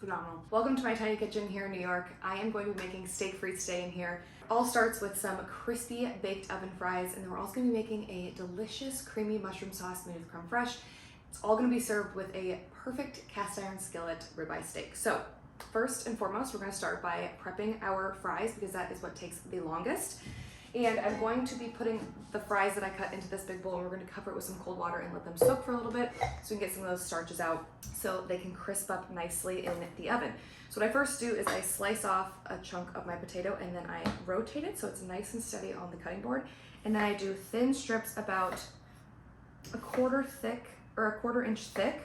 phenomenal. Welcome to my tiny kitchen here in New York. I am going to be making steak frites today in here. All starts with some crispy baked oven fries, and then we're also going to be making a delicious creamy mushroom sauce made with creme fraiche. It's all going to be served with a perfect cast iron skillet ribeye steak. So first and foremost, we're going to start by prepping our fries because that is what takes the longest. And I'm going to be putting the fries that I cut into this big bowl, and we're going to cover it with some cold water and let them soak for a little bit so we can get some of those starches out so they can crisp up nicely in the oven. So what I first do is I slice off a chunk of my potato and then I rotate it so it's nice and steady on the cutting board. And then I do thin strips about a quarter inch thick.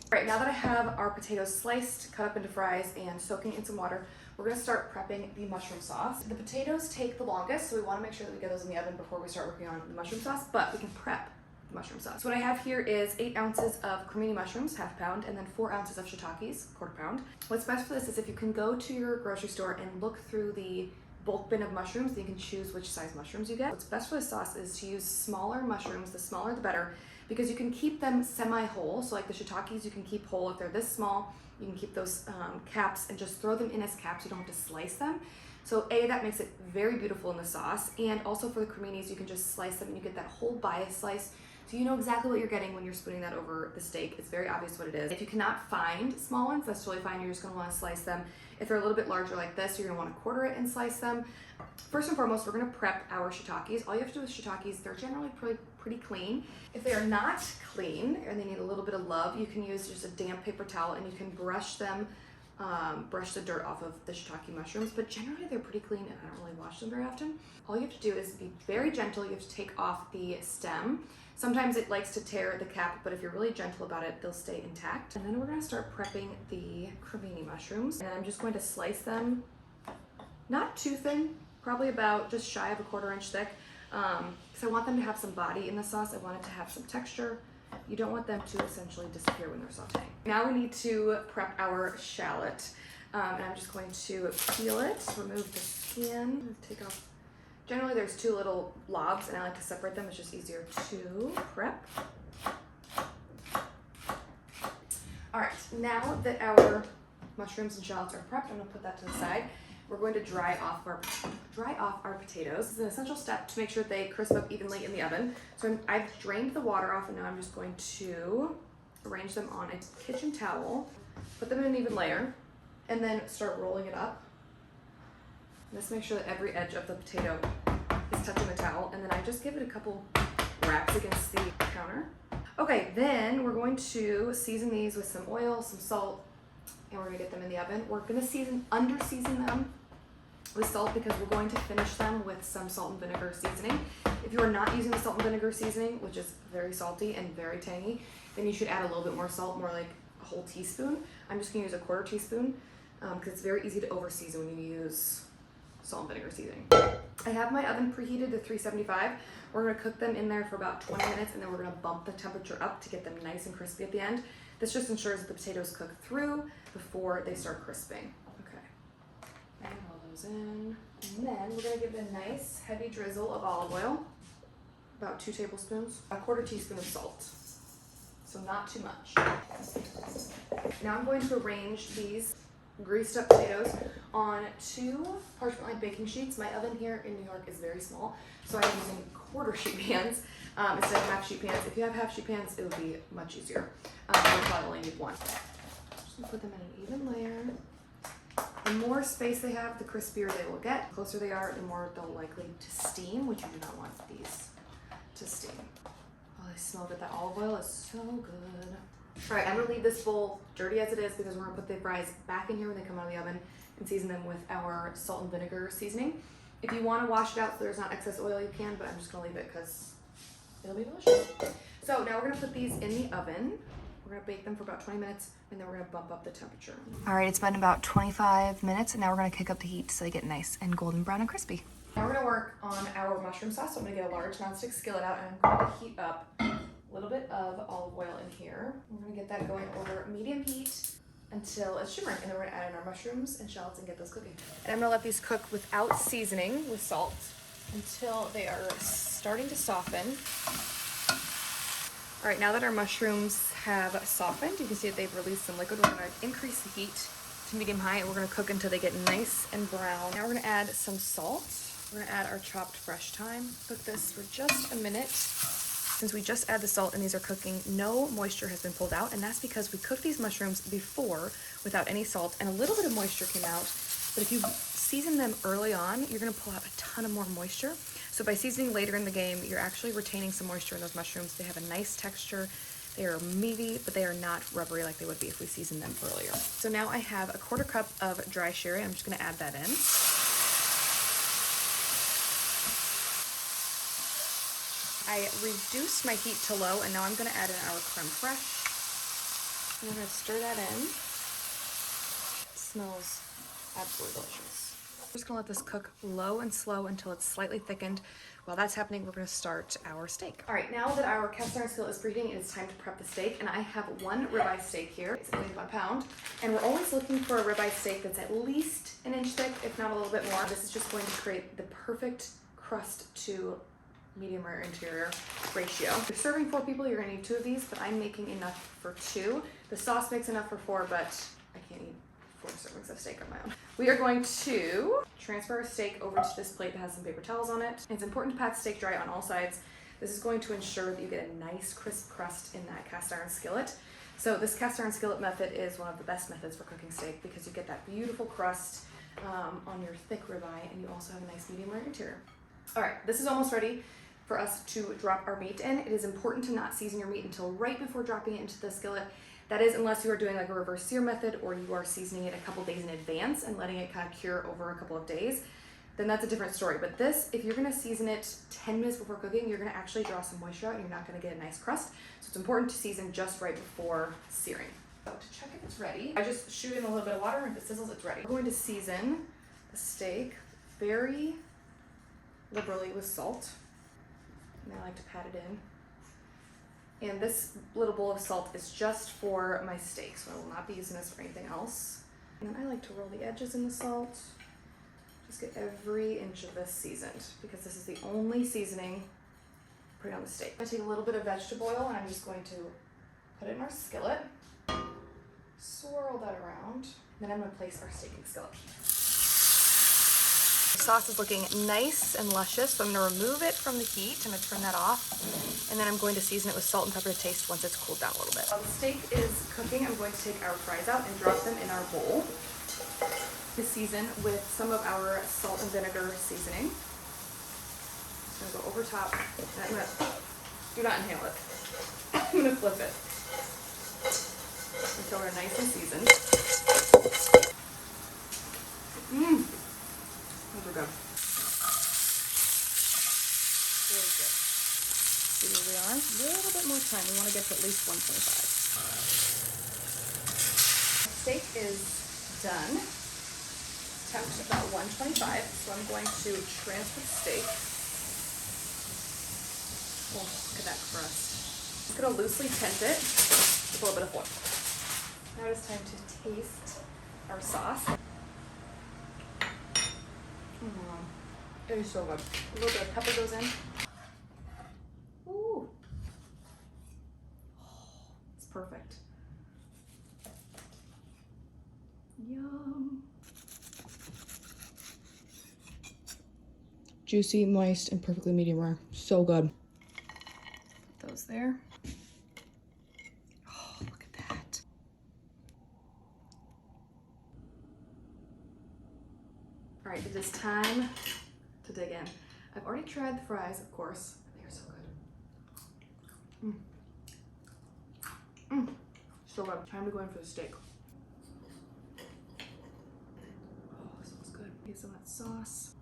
All right, now that I have our potatoes sliced, cut up into fries, and soaking in some water, we're gonna start prepping the mushroom sauce. The potatoes take the longest, so we wanna make sure that we get those in the oven before we start working on the mushroom sauce, but we can prep the mushroom sauce. So what I have here is 8 ounces of cremini mushrooms, half pound, and then 4 ounces of shiitakes, quarter pound. What's best for this is if you can go to your grocery store and look through the bulk bin of mushrooms, then you can choose which size mushrooms you get. What's best for the sauce is to use smaller mushrooms, the smaller the better, because you can keep them semi-whole. So like the shiitakes, you can keep whole. If they're this small, you can keep those caps and just throw them in as caps. You don't have to slice them. So that makes it very beautiful in the sauce. And also for the creminis, you can just slice them and you get that whole bias slice. So you know exactly what you're getting when you're spooning that over the steak. It's very obvious what it is. If you cannot find small ones, that's totally fine. You're just gonna wanna slice them. If they're a little bit larger like this, you're gonna wanna quarter it and slice them. First and foremost, we're gonna prep our shiitakes. All you have to do with shiitakes, they're generally pretty clean. If they are not clean and they need a little bit of love, you can use just a damp paper towel and you can brush them, brush the dirt off of the shiitake mushrooms, but generally they're pretty clean and I don't really wash them very often. All you have to do is be very gentle. You have to take off the stem. Sometimes it likes to tear the cap, but if you're really gentle about it, they'll stay intact. And then we're gonna start prepping the cremini mushrooms. And I'm just going to slice them, not too thin, probably about just shy of a quarter inch thick, because I want them to have some body in the sauce. I want it to have some texture. You don't want them to essentially disappear when they're sauteing. Now we need to prep our shallot. And I'm just going to peel it, remove the skin, take off. Generally there's 2 little lobs and I like to separate them. It's just easier to prep. All right, now that our mushrooms and shallots are prepped, I'm gonna put that to the side. We're going to dry off our potatoes. This is an essential step to make sure that they crisp up evenly in the oven. So I've drained the water off and now I'm just going to arrange them on a kitchen towel, put them in an even layer, and then start rolling it up. Let's make sure that every edge of the potato is touching the towel, and then I just give it a couple wraps against the counter. Okay, then we're going to season these with some oil, some salt, and we're gonna get them in the oven. We're gonna under-season them with salt because we're going to finish them with some salt and vinegar seasoning. If you are not using the salt and vinegar seasoning, which is very salty and very tangy, then you should add a little bit more salt, more like a whole teaspoon. I'm just gonna use a quarter teaspoon because it's very easy to over-season when you use salt and vinegar seasoning. I have my oven preheated to 375. We're gonna cook them in there for about 20 minutes and then we're gonna bump the temperature up to get them nice and crispy at the end. This just ensures that the potatoes cook through before they start crisping. Okay, and roll those in. And then we're gonna give it a nice heavy drizzle of olive oil, about 2 tablespoons, a quarter teaspoon of salt. So not too much. Now I'm going to arrange these greased up potatoes on 2 parchment lined baking sheets. My oven here in New York is very small, so I'm using quarter sheet pans instead of half sheet pans. If you have half sheet pans, it would be much easier. You'll probably only need 1. Just gonna put them in an even layer. The more space they have, the crispier they will get. The closer they are, the more they'll likely to steam, which you do not want these to steam. Oh, they smell good. That olive oil is so good. All right, I'm gonna leave this bowl dirty as it is because we're gonna put the fries back in here when they come out of the oven and season them with our salt and vinegar seasoning. If you wanna wash it out so there's not excess oil, you can, but I'm just gonna leave it because it'll be delicious. So now we're gonna put these in the oven. We're gonna bake them for about 20 minutes and then we're gonna bump up the temperature. All right, it's been about 25 minutes and now we're gonna kick up the heat so they get nice and golden brown and crispy. Now we're gonna work on our mushroom sauce. So I'm gonna get a large nonstick skillet out and I'm going to heat up a little bit of olive oil in here. We're gonna get that going over medium heat until it's shimmering, and then we're gonna add in our mushrooms and shallots and get those cooking. And I'm gonna let these cook without seasoning with salt until they are starting to soften. All right, now that our mushrooms have softened, you can see that they've released some liquid. We're gonna increase the heat to medium-high, and we're gonna cook until they get nice and brown. Now we're gonna add some salt. We're gonna add our chopped fresh thyme. Cook this for just a minute. Since we just add the salt and these are cooking, no moisture has been pulled out, and that's because we cooked these mushrooms before without any salt, and a little bit of moisture came out. But if you season them early on, you're gonna pull out a ton of more moisture. So by seasoning later in the game, you're actually retaining some moisture in those mushrooms. They have a nice texture. They are meaty, but they are not rubbery like they would be if we seasoned them earlier. So now I have a 1/4 cup of dry sherry. I'm just gonna add that in. I reduced my heat to low, and now I'm gonna add in our creme fraiche. And I'm gonna stir that in. It smells absolutely delicious. We're just gonna let this cook low and slow until it's slightly thickened. While that's happening, we're gonna start our steak. All right, now that our cast iron skillet is preheating, it's time to prep the steak. And I have one ribeye steak here. It's only about a pound. And we're always looking for a ribeye steak that's at least an inch thick, if not a little bit more. This is just going to create the perfect crust to medium rare interior ratio. If you're serving 4 people, you're gonna need 2 of these, but I'm making enough for 2. The sauce makes enough for 4, but I can't eat 4 servings of steak on my own. We are going to transfer our steak over to this plate that has some paper towels on it. It's important to pat the steak dry on all sides. This is going to ensure that you get a nice crisp crust in that cast iron skillet. So this cast iron skillet method is one of the best methods for cooking steak because you get that beautiful crust on your thick ribeye, and you also have a nice medium rare interior. All right, this is almost ready for us to drop our meat in. It is important to not season your meat until right before dropping it into the skillet. That is, unless you are doing like a reverse sear method or you are seasoning it a couple days in advance and letting it kind of cure over a couple of days, then that's a different story. But this, if you're gonna season it 10 minutes before cooking, you're gonna actually draw some moisture out and you're not gonna get a nice crust. So it's important to season just right before searing. So to check if it's ready, I just shoot in a little bit of water, and if it sizzles, it's ready. We're going to season the steak very liberally with salt. And I like to pat it in. And this little bowl of salt is just for my steak, so I will not be using this for anything else. And then I like to roll the edges in the salt. Just get every inch of this seasoned, because this is the only seasoning putting on the steak. I'm gonna take a little bit of vegetable oil, and I'm just going to put it in our skillet, swirl that around, and then I'm gonna place our steak in the skillet. The sauce is looking nice and luscious, so I'm going to remove it from the heat. I'm going to turn that off, and then I'm going to season it with salt and pepper to taste once it's cooled down a little bit. While the steak is cooking, I'm going to take our fries out and drop them in our bowl to season with some of our salt and vinegar seasoning. I'm going to go over top, and I'm going to, do not inhale it. I'm going to flip it until they're nice and seasoned. Those are good. Really good. See where we are? A little bit more time. We want to get to at least 125. Steak is done. Temp about 125. So I'm going to transfer the steak. Oh, look at that crust. I'm going to loosely tint it with a little bit of oil. Now it is time to taste our sauce. It is so good. A little bit of pepper goes in. Ooh. Oh, it's perfect. Yum. Juicy, moist, and perfectly medium rare. So good. Put those there. Oh, look at that. All right, it is time to dig in. I've already tried the fries, of course. They are so good. So good. Time to go in for the steak. Oh, this looks good. Get some of that sauce.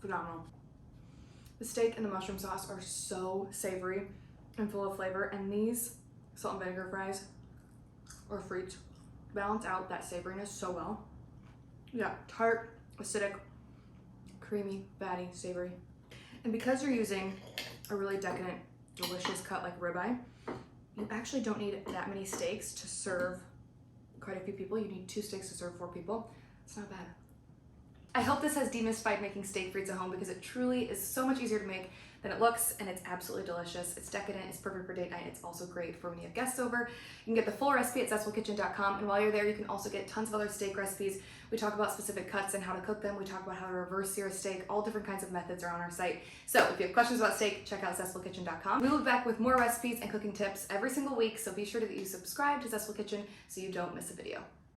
Phenomenal. The steak and the mushroom sauce are so savory and full of flavor, and these salt and vinegar fries or frites balance out that savoriness so well. Yeah, tart, acidic, creamy, fatty, savory. And because you're using a really decadent, delicious cut like ribeye, you actually don't need that many steaks to serve quite a few people. You need 2 steaks to serve 4 people. It's not bad. I hope this has demystified making steak frites at home because it truly is so much easier to make than it looks, and it's absolutely delicious. It's decadent, it's perfect for date night, it's also great for when you have guests over. You can get the full recipe at zestfulkitchen.com, and while you're there, you can also get tons of other steak recipes. We talk about specific cuts and how to cook them. We talk about how to reverse sear a steak. All different kinds of methods are on our site. So if you have questions about steak, check out zestfulkitchen.com. We will be back with more recipes and cooking tips every single week, so be sure that you subscribe to Zestful Kitchen so you don't miss a video.